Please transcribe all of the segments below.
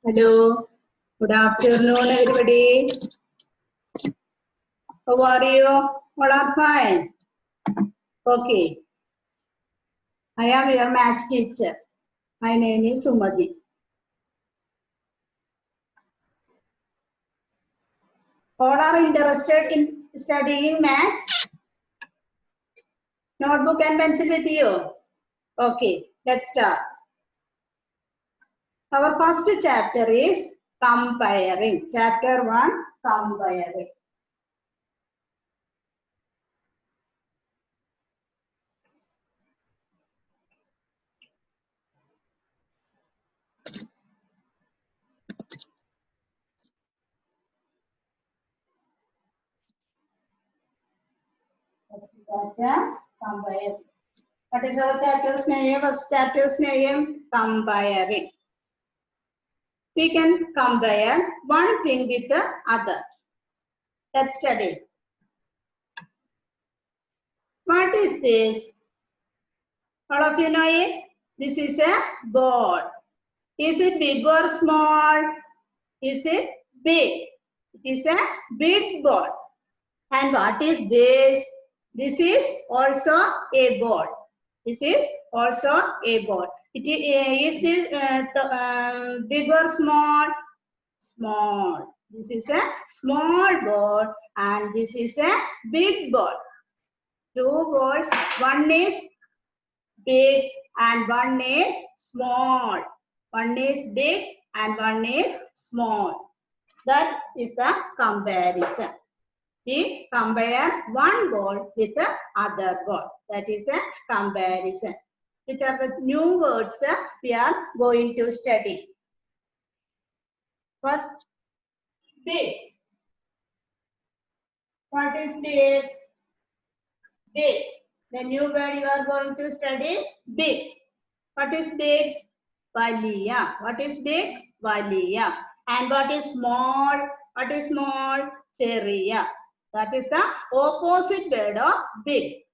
Hello, good afternoon, everybody. How are you? All are fine. Okay, I am your maths teacher. My name is Sumati. All are interested in studying maths? Notebook and pencil with you? Okay, let's start. Our first chapter is comparing. Chapter 1, comparing. First chapter, compare. What is our chapter's name? First chapter's name, comparing. We can compare one thing with the other. Let's study. What is this? All of you know it? This is a ball. Is it big or small? Is it big? It is a big ball. And what is this? This is also a ball. This is also a ball. Is it big or small? Small. This is a small ball and this is a big ball. Two balls, one is big and one is small. One is big and one is small. That is the comparison. We compare one ball with the other ball. That is a comparison. Which are the new words we are going to study. First, big. What is big? Big. The new word you are going to study, big. What is big? Valiya. What is big? Valiya. And what is small? What is small? Cheriya. That is the opposite word of big.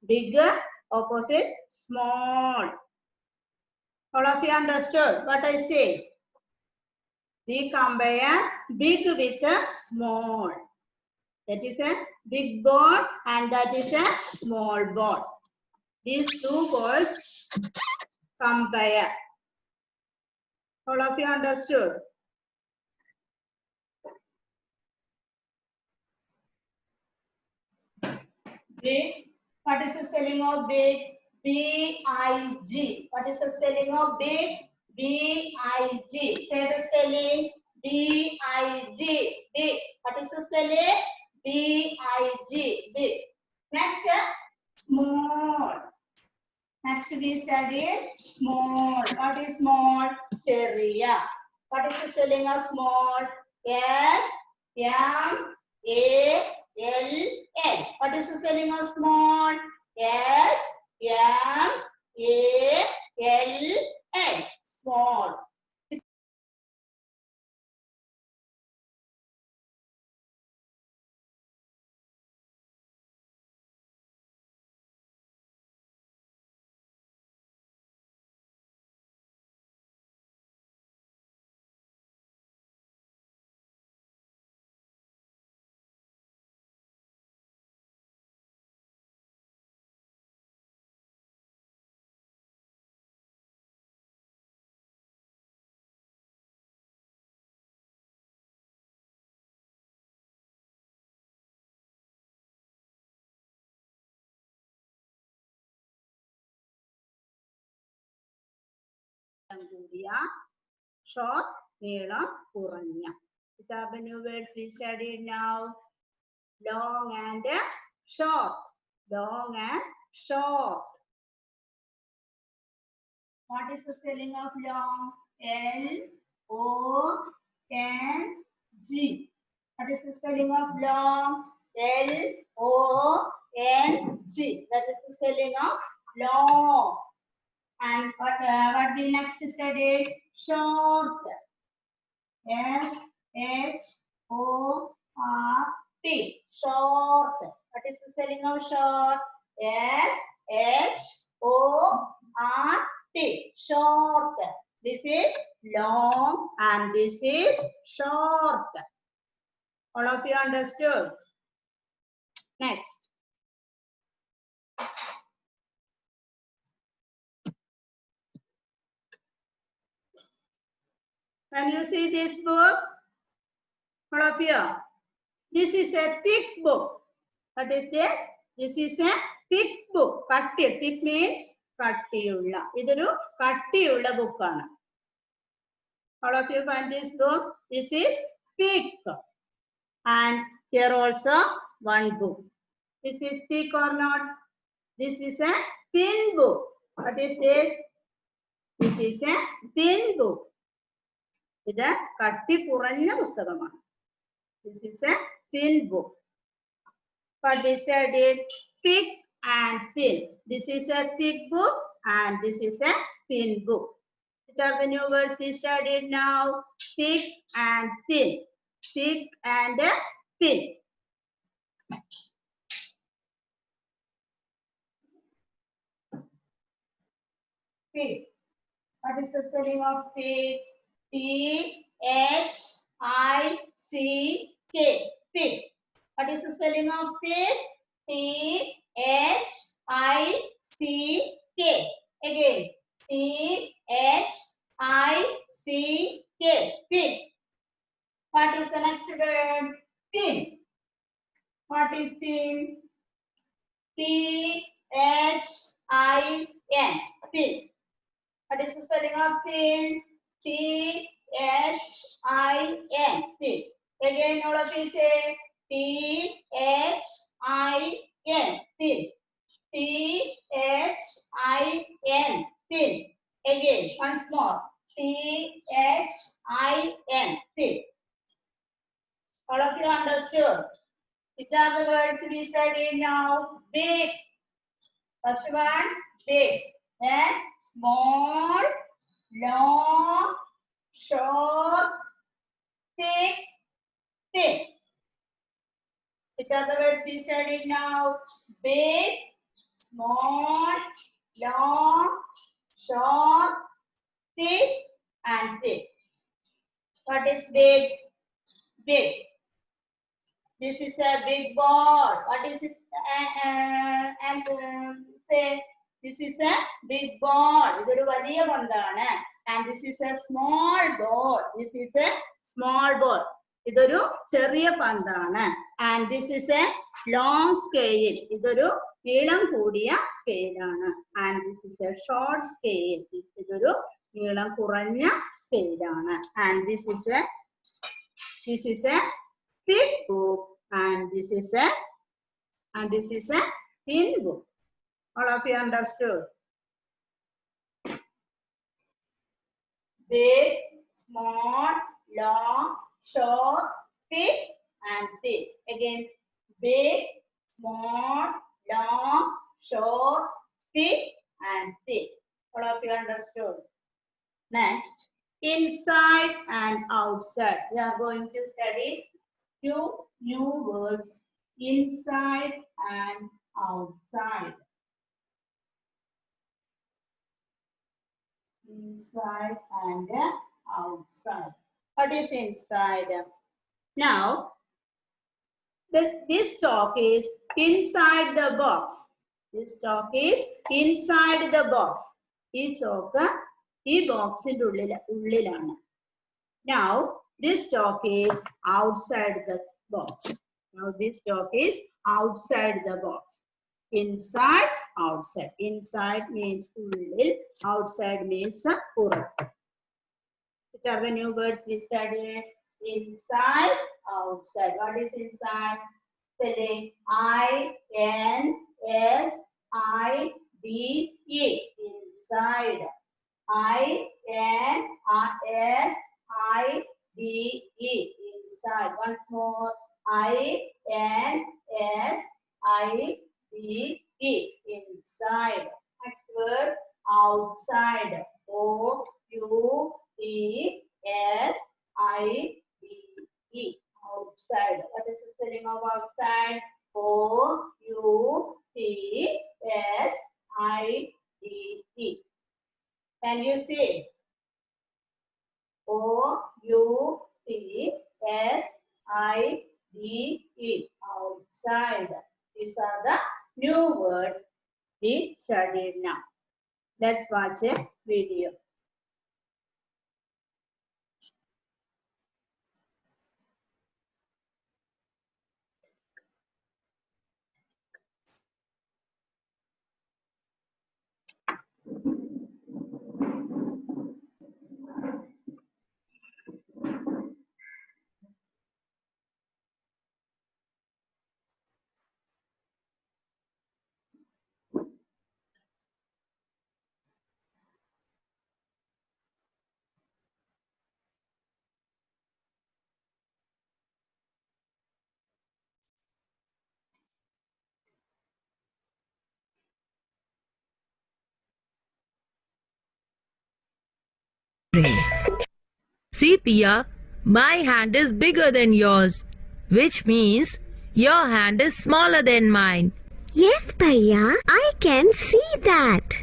Bigger, opposite, small. All of you understood what I say? We compare big with small. That is a big ball and that is a small ball. These two balls compare. All of you understood? Big. What is the spelling of big? B-I-G. What is the spelling of big? B-I-G. Say the spelling. B-I-G. Big. What is the spelling? B-I-G. Big. Next, small. Next we studied small. What is small? Cheriya. What is the spelling of small? S-M-A-L-L. What is the spelling of small? S-M-A-L-L. Small. Short, neelam, kuranya. Which are the new words we studied now? Long and short. Long and short. What is the spelling of long? L-O-N-G. What is the spelling of long? L-O-N-G. That is the spelling of long. And what we next studied? Short. S-H-O-R-T. Short. What is the spelling of short? S-H-O-R-T. Short. This is long and this is short. All of you understood? Next. When you see this book, all of you, this is a thick book. What is this? This is a thick book. Katti. Thick means kattiyulla. Idoru kattiyulla book aanu. All of you find this book. This is thick. And here also one book. This is thick or not? This is a thin book. What is this? This is a thin book. ഇത് കട്ടി കുറഞ്ഞ പുസ്തകമാണ്. This is a thin book. But we studied thick and thin. This is a thick book and this is a thin book. Which are the new words we studied now? Thick and thin. Thick and thin. Thick. What is the spelling of thick? T-H-I-C-K. Thick. What is the spelling of thick? T-H-I-C-K. Again. T-H-I-C-K. Thick. What is the next word? Thin. What is thin? T-H-I-N. Thin. What is the spelling of thin? T-H-I-N. Thin. Again, all of you say T-H-I-N. Thin. T-H-I-N. Thin. Again, once more. T-H-I-N. Thin. All of you understood? Which are the words we study now? Big. First one, big. Then small, long, short, thick, thin. Which are the words we studied now? Big, small, long, short, thick, and thick. What is big? Big. This is a big ball. What is it? Say, this is a big ball. ഇതൊരു വലിയ പന്താണ്. And this is a small ball. This is a small ball. ഇതൊരു ചെറിയ പന്താണ്. And this is a long scale. ഇതൊരു നീളം കൂടിയ scale ആണ്. And this is a short scale. ഇതൊരു നീളം കുറഞ്ഞ സ്കെയിൽ ആണ്. And this is a thick book and this is a thin book. All of you understood? Big, small, long, short, thick, and thin. Again, big, small, long, short, thick, and thin. All of you understood? Next, inside and outside. We are going to study two new words, inside and outside. Inside and outside. What is inside? Now, this chalk is inside the box. This chalk is inside the box. This chalk is box in ullilana. Now, this chalk is outside the box. Now, this chalk is outside the box. Inside, outside. Inside means ullil, outside means purattu. Which are the new words we studied? Inside, outside. What is inside? Spelling I-N-S-I-D-E. Inside. I-N-S-I-D-E. Inside. Once more. I-N-S-I-D-E. Inside. Next word. Outside. O-U-T-S-I-D-E. Outside. What is the spelling of outside? O-U-T-S-I-D-E. Can you see? O-U-T-S-I-D-E. Outside. These are the new words we studied now. Let's watch a video. See, Pia, my hand is bigger than yours, which means your hand is smaller than mine. Yes, Bhaiya, I can see that.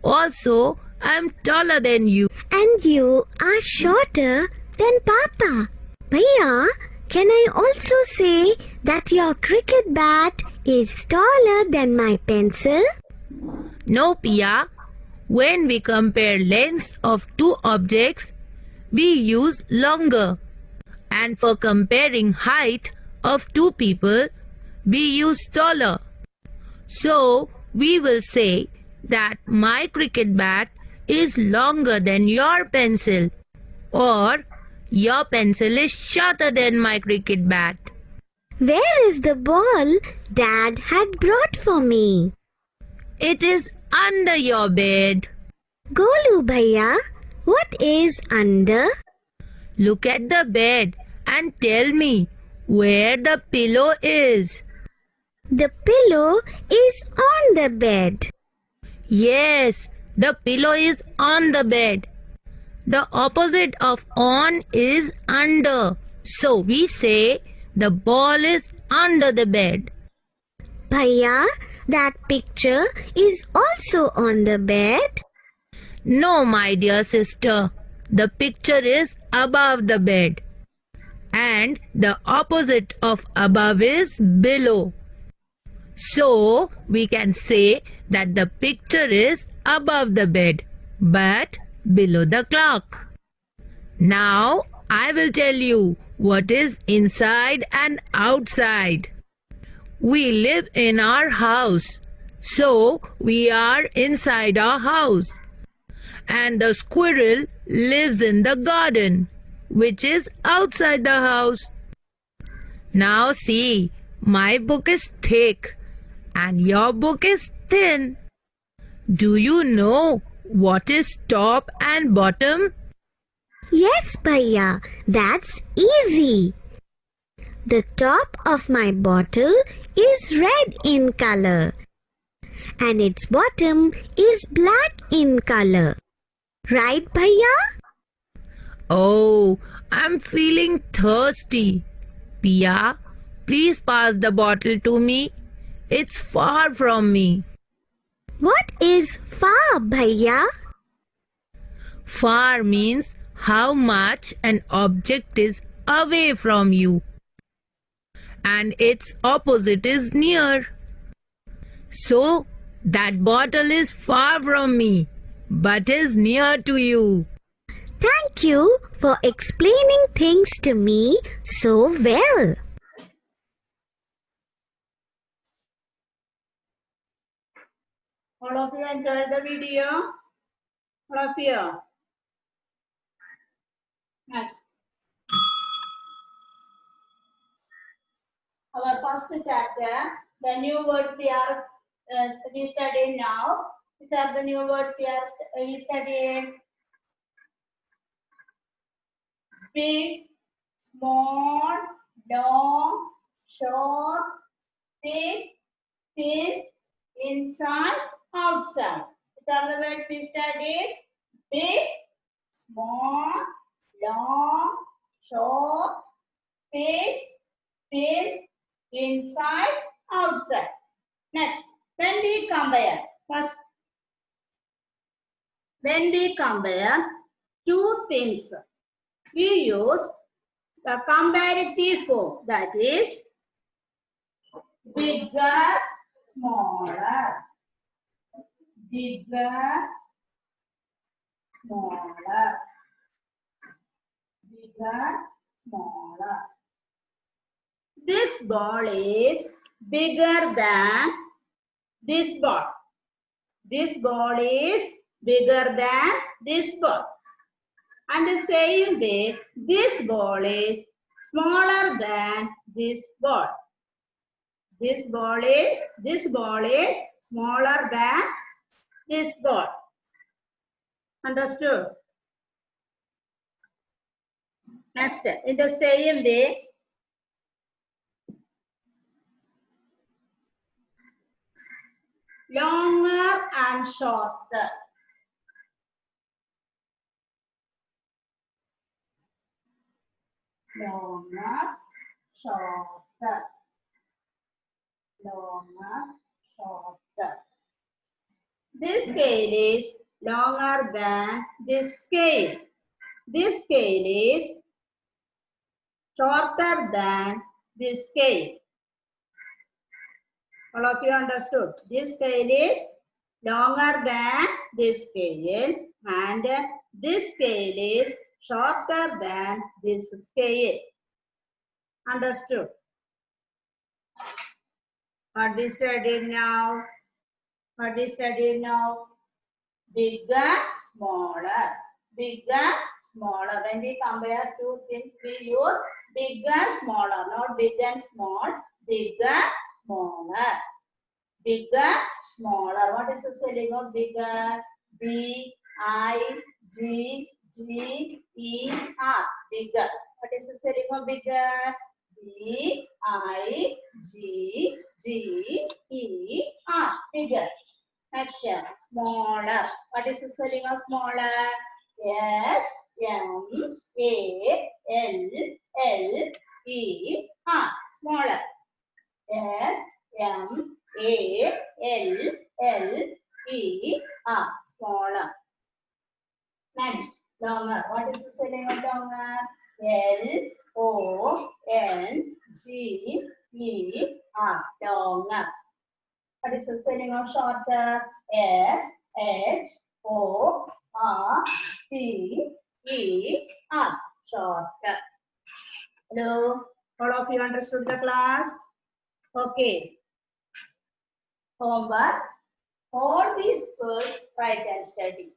Also, I'm taller than you. And you are shorter than Papa. Bhaiya, can I also say that your cricket bat is taller than my pencil? No, Pia. When we compare lengths of two objects, we use longer. And for comparing height of two people, we use taller. So, we will say that my cricket bat is longer than your pencil, or your pencil is shorter than my cricket bat. Where is the ball Dad had brought for me? It is under your bed. Golu Bhaiya, what is under? Look at the bed and tell me where the pillow is. The pillow is on the bed. Yes, the pillow is on the bed. The opposite of on is under. So we say the ball is under the bed. Bhaiya, that picture is also on the bed. No, my dear sister. The picture is above the bed. And the opposite of above is below. So, we can say that the picture is above the bed, but below the clock. Now, I will tell you what is inside and outside. We live in our house, so we are inside our house. And the squirrel lives in the garden, which is outside the house. Now see, my book is thick and your book is thin. Do you know what is top and bottom? Yes, Bhaiya, that's easy. The top of my bottle is red in color and its bottom is black in color. Right, Bhaiya? Oh, I'm feeling thirsty. Pia, please pass the bottle to me. It's far from me. What is far, Bhaiya? Far means how much an object is away from you. And its opposite is near. So, that bottle is far from me, but is near to you. Thank you for explaining things to me so well. All of you enjoyed the video? All of you? Next. Our first chapter, the new words we studied now. Which are the new words we studied? Big, small, long, short, thick, thin, inside, outside. Which are the words we studied? Big, small, long, short, thick, thin, inside, outside. Next, when we compare, first, when we compare two things, we use the comparative form, that is bigger, smaller, bigger, smaller, bigger, smaller. This ball is bigger than this ball. This ball is bigger than this ball. And the same way, this ball is smaller than this ball. This ball is smaller than this ball. Understood? Next, in the same way, longer and shorter. Longer, shorter. Longer, shorter. This scale is longer than this scale. This scale is shorter than this scale. All of you understood? This scale is longer than this scale and this scale is shorter than this scale. Understood? What we studied now? What we studied now? Bigger, smaller. Bigger, smaller. When we compare two things, we use bigger, smaller, not big and small. Bigger, smaller. Bigger, smaller. What is the spelling of bigger? B-I-G-G-E-R. Bigger. What is the spelling of bigger? B-I-G-G-E-R. Bigger. Next year, smaller. What is the spelling of smaller? S-M-A-L-L-E-R. Smaller. S-M-A-L-L-E-R. Smaller. Next, longer. What is the spelling of longer? L-O-N-G-E-R. Longer. What is the spelling of shorter? S-H-O-R-T-E-R. Shorter. Hello? All of you understood the class? Okay. Homework. All these words write and study.